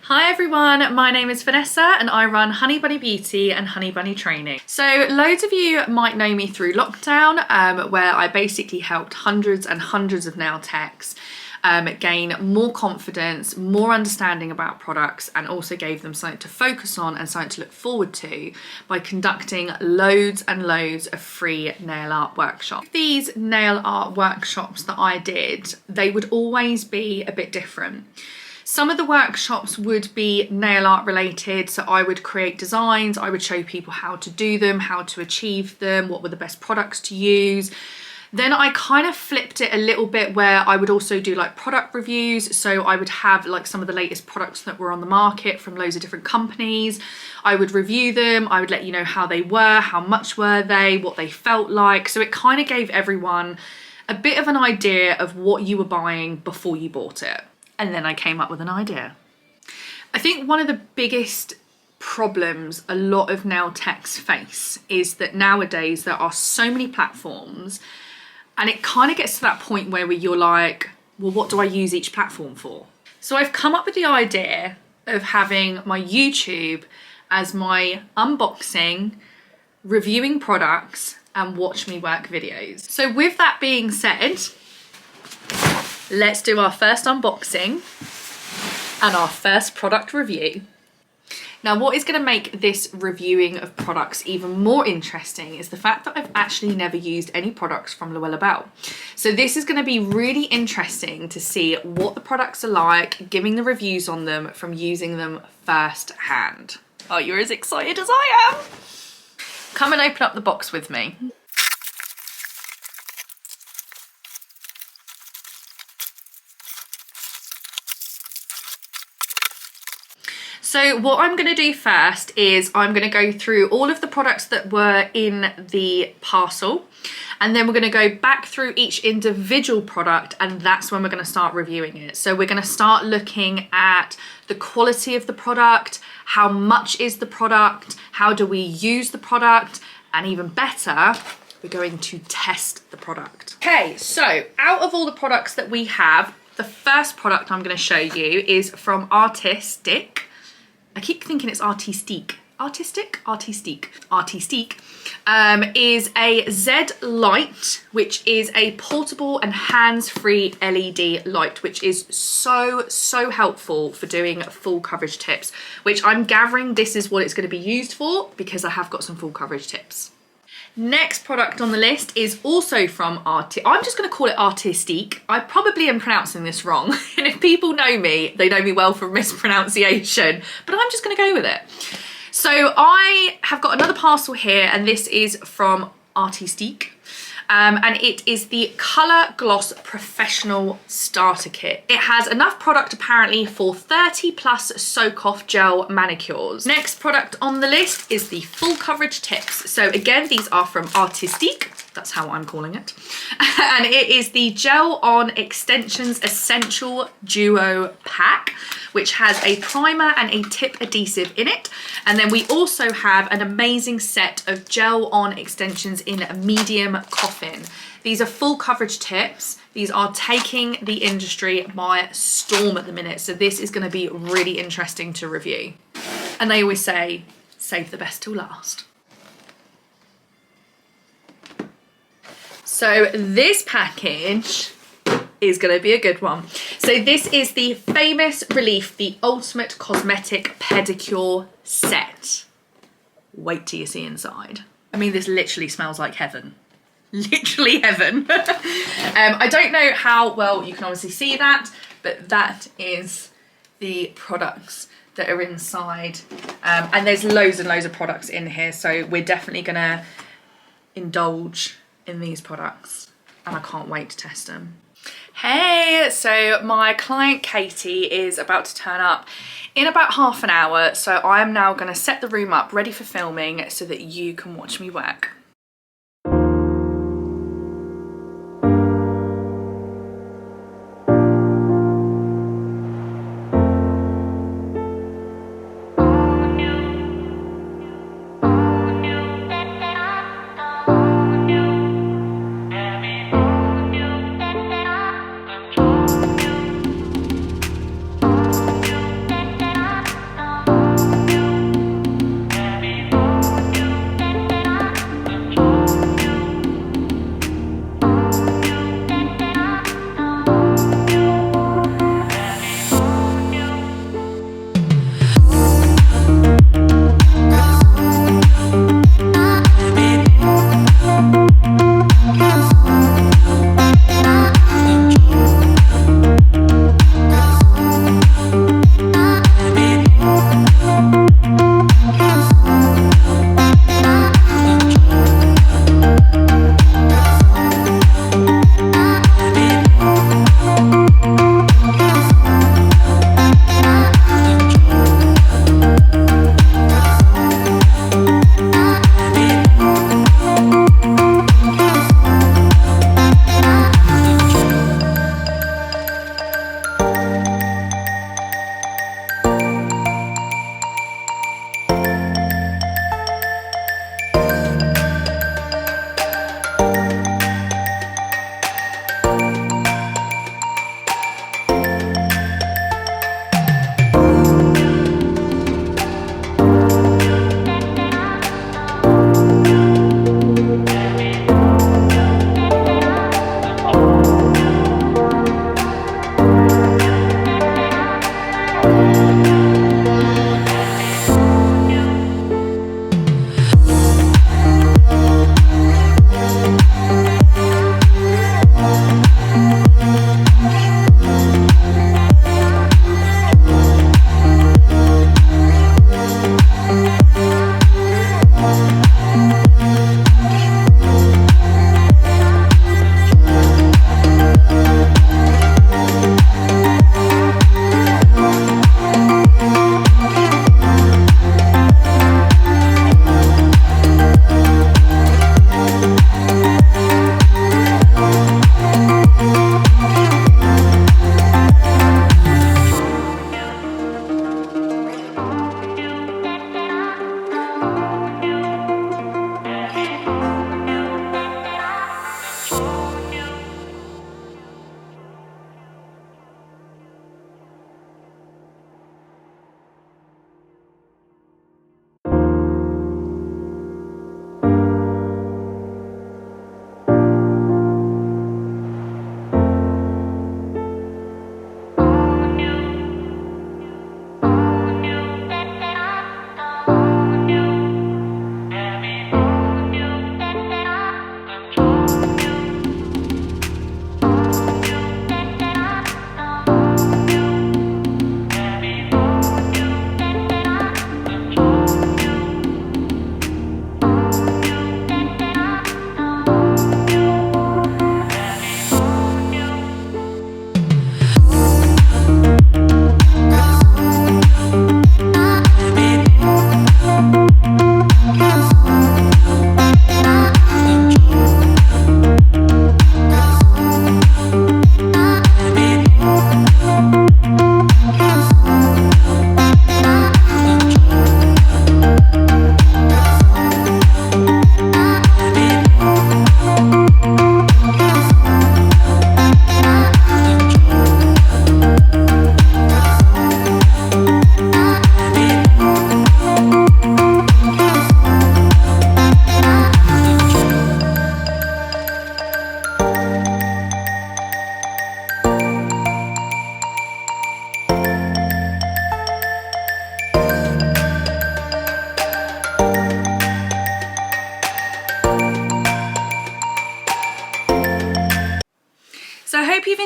Hi everyone, my name is Vanessa and I run Honey Bunny Beauty and Honey Bunny Training. So loads of you might know me through lockdown where I basically helped hundreds and hundreds of nail techs gain more confidence, more understanding about products, and also gave them something to focus on and something to look forward to by conducting loads and loads of free nail art workshops. These nail art workshops that I did, they would always be a bit different. Some of the workshops would be nail art related, so I would create designs, I would show people how to do them, how to achieve them, what were the best products to use. Then I kind of flipped it a little bit where I would also do like product reviews. So I would have like some of the latest products that were on the market from loads of different companies. I would review them. I would let you know how they were, how much were they, what they felt like. So it kind of gave everyone a bit of an idea of what you were buying before you bought it. And then I came up with an idea. I think one of the biggest problems a lot of nail techs face is that nowadays there are so many platforms, and it kind of gets to that point where you're like, well, what do I use each platform for? So I've come up with the idea of having my YouTube as my unboxing, reviewing products, and watch me work videos. So with that being said, let's do our first unboxing and our first product review. Now, what is going to make this reviewing of products even more interesting is the fact that I've actually never used any products from Belle. So this is going to be really interesting to see what the products are like, giving the reviews on them from using them firsthand. Oh, you're as excited as I am. Come and open up the box with me. So what I'm going to do first is I'm going to go through all of the products that were in the parcel, and then we're going to go back through each individual product, and that's when we're going to start reviewing it. So we're going to start looking at the quality of the product, how much is the product, how do we use the product, and even better, we're going to test the product. Okay, so out of all the products that we have, the first product I'm going to show you is from Artistic. I keep thinking it's Artistique. Artistic? Artistique. Artistique is a Z light, which is a portable and hands-free LED light, which is so helpful for doing full coverage tips, which I'm gathering this is what it's going to be used for because I have got some full coverage tips. Next product on the list is also from I'm just going to call it Artistique. I probably am pronouncing this wrong. And if people know me, they know me well for mispronunciation, but I'm just going to go with it. So I have got another parcel here, and this is from Artistique. And it is the Colour Gloss Professional Starter Kit. It has enough product apparently for 30 plus soak off gel manicures. Next product on the list is the full coverage tips. So again, these are from Artistique. That's how I'm calling it. And it is the Gel On Xtensions Essential Duo Pack, which has a primer and a tip adhesive in it. And then we also have an amazing set of Gel On Extensions in medium Coffin. These are full coverage tips. These are taking the industry by storm at the minute. So this is going to be really interesting to review. And they always say, save the best till last. So this package is going to be a good one. So this is the famous Releaf, the Ultimate Cosmetic Pedicure Set. Wait till you see inside. I mean, this literally smells like heaven. Literally heaven. I don't know how well you can obviously see that, but that is the products that are inside. And there's loads and loads of products in here, so we're definitely going to indulge in these products, and I can't wait to test them. Hey, so my client Katie is about to turn up in about half an hour, so I am now going to set the room up ready for filming so that you can watch me work.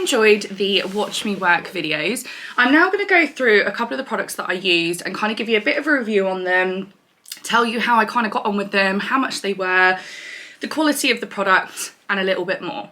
enjoyed the Watch Me Work videos. I'm now going to go through a couple of the products that I used and kind of give you a bit of a review on them, tell you how I kind of got on with them, how much they were, the quality of the product, and a little bit more.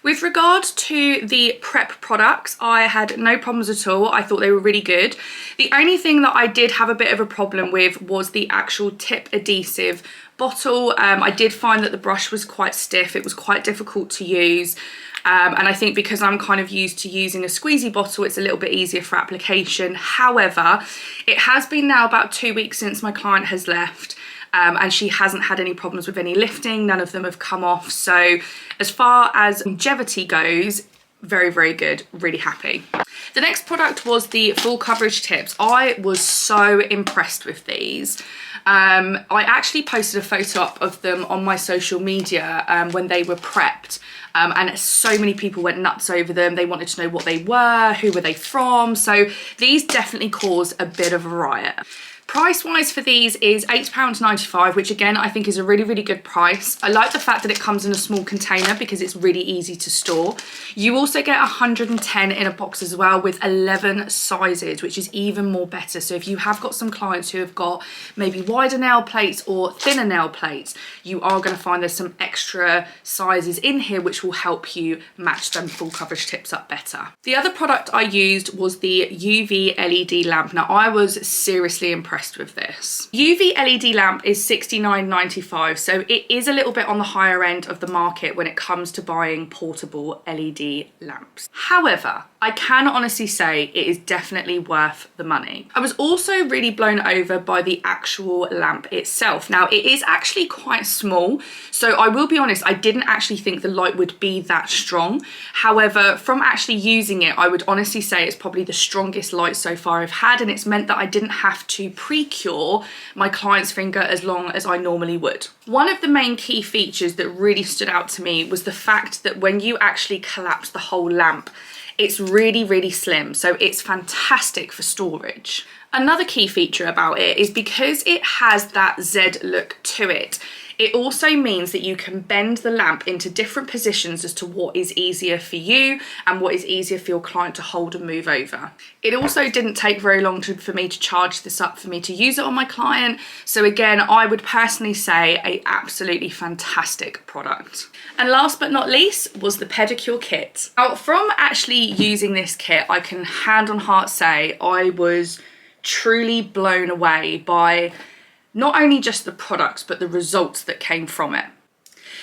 With regards to the prep products, I had no problems at all. I thought they were really good. The only thing that I did have a bit of a problem with was the actual tip adhesive bottle. I did find that the brush was quite stiff. It was quite difficult to use. And I think because I'm kind of used to using a squeezy bottle, it's a little bit easier for application. However, it has been now about 2 weeks since my client has left. And she hasn't had any problems with any lifting. None of them have come off. So as far as longevity goes, very, very good. Really happy. The next product was the full coverage tips. I was so impressed with these. I actually posted a photo up of them on my social media when they were prepped. And so many people went nuts over them. They wanted to know what they were, who were they from. So these definitely caused a bit of a riot. Price wise for these is £8.95, which again I think is a really, really good price. I like the fact that it comes in a small container because it's really easy to store. You also get 110 in a box as well with 11 sizes, which is even more better. So if you have got some clients who have got maybe wider nail plates or thinner nail plates, you are going to find there's some extra sizes in here which will help you match them full coverage tips up better. The other product I used was the UV LED lamp. Now I was seriously impressed with this. UV LED lamp is £69.95, so it is a little bit on the higher end of the market when it comes to buying portable LED lamps. However, I can honestly say it is definitely worth the money. I was also really blown over by the actual lamp itself. Now it is actually quite small, so I will be honest, I didn't actually think the light would be that strong. However, from actually using it, I would honestly say it's probably the strongest light so far I've had, and it's meant that I didn't have to pre-cure my client's finger as long as I normally would. One of the main key features that really stood out to me was the fact that when you actually collapse the whole lamp, it's really, really slim, so it's fantastic for storage. Another key feature about it is because it has that Z look to it, it also means that you can bend the lamp into different positions as to what is easier for you and what is easier for your client to hold and move over. It also didn't take very long for me to charge this up for me to use it on my client. So again, I would personally say an absolutely fantastic product. And last but not least was the pedicure kit. Now, from actually using this kit, I can hand on heart say I was truly blown away by not only just the products, but the results that came from it.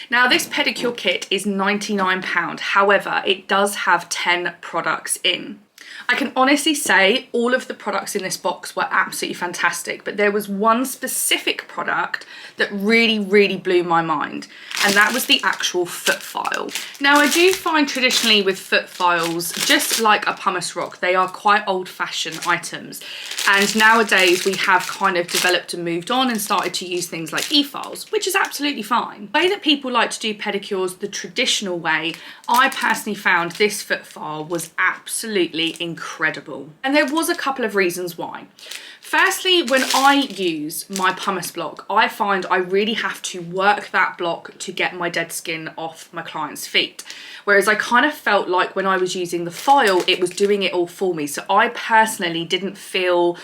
Now this pedicure kit is £99, however, it does have 10 products in. I can honestly say all of the products in this box were absolutely fantastic, but there was one specific product that really, really blew my mind, and that was the actual foot file. Now I do find traditionally with foot files, just like a pumice rock, they are quite old-fashioned items, and nowadays we have kind of developed and moved on and started to use things like e-files, which is absolutely fine. The way that people like to do pedicures the traditional way, I personally found this foot file was absolutely incredible. And there was a couple of reasons why. Firstly, when I use my pumice block, I find I really have to work that block to get my dead skin off my client's feet. Whereas I kind of felt like when I was using the file, it was doing it all for me. So I personally didn't feel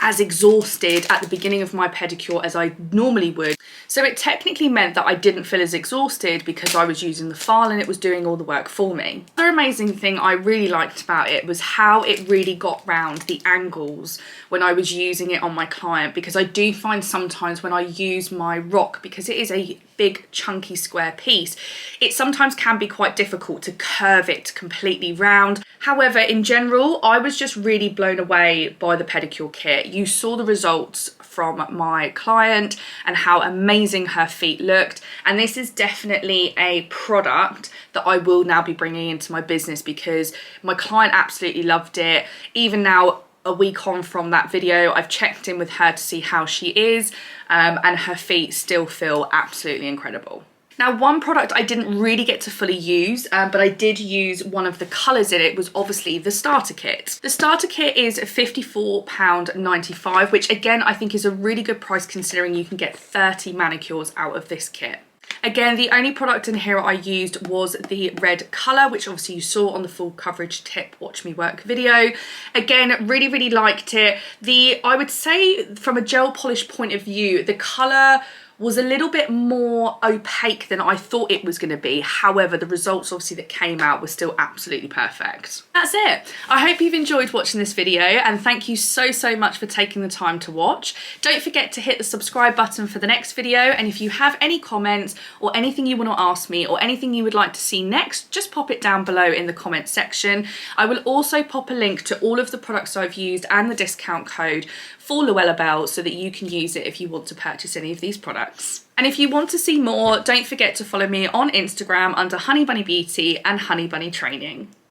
as exhausted at the beginning of my pedicure as I normally would. So it technically meant that I didn't feel as exhausted because I was using the file and it was doing all the work for me. The other amazing thing I really liked about it was how it really got round the angles when I was using it on my client, because I do find sometimes when I use my rock, because it is a big chunky square piece, it sometimes can be quite difficult to curve it completely round. However, in general, I was just really blown away by the pedicure kit. You saw the results from my client and how amazing her feet looked, and this is definitely a product that I will now be bringing into my business because my client absolutely loved it. Even now, a week on from that video, I've checked in with her to see how she is, and her feet still feel absolutely incredible. Now, one product I didn't really get to fully use, but I did use one of the colours in it, was obviously the starter kit. The starter kit is £54.95, which again, I think is a really good price considering you can get 30 manicures out of this kit. Again, the only product in here I used was the red colour, which obviously you saw on the full coverage tip watch me work video. Again, really liked it. I would say from a gel polish point of view, the colour was a little bit more opaque than I thought it was going to be. However, the results obviously that came out were still absolutely perfect. That's it. I hope you've enjoyed watching this video, and thank you so much for taking the time to watch. Don't forget to hit the subscribe button for the next video, and if you have any comments or anything you want to ask me or anything you would like to see next, just pop it down below in the comments section. I will also pop a link to all of the products I've used and the discount code for Louella Belle so that you can use it if you want to purchase any of these products. And if you want to see more, don't forget to follow me on Instagram under Honey Bunny Beauty and Honey Bunny Training.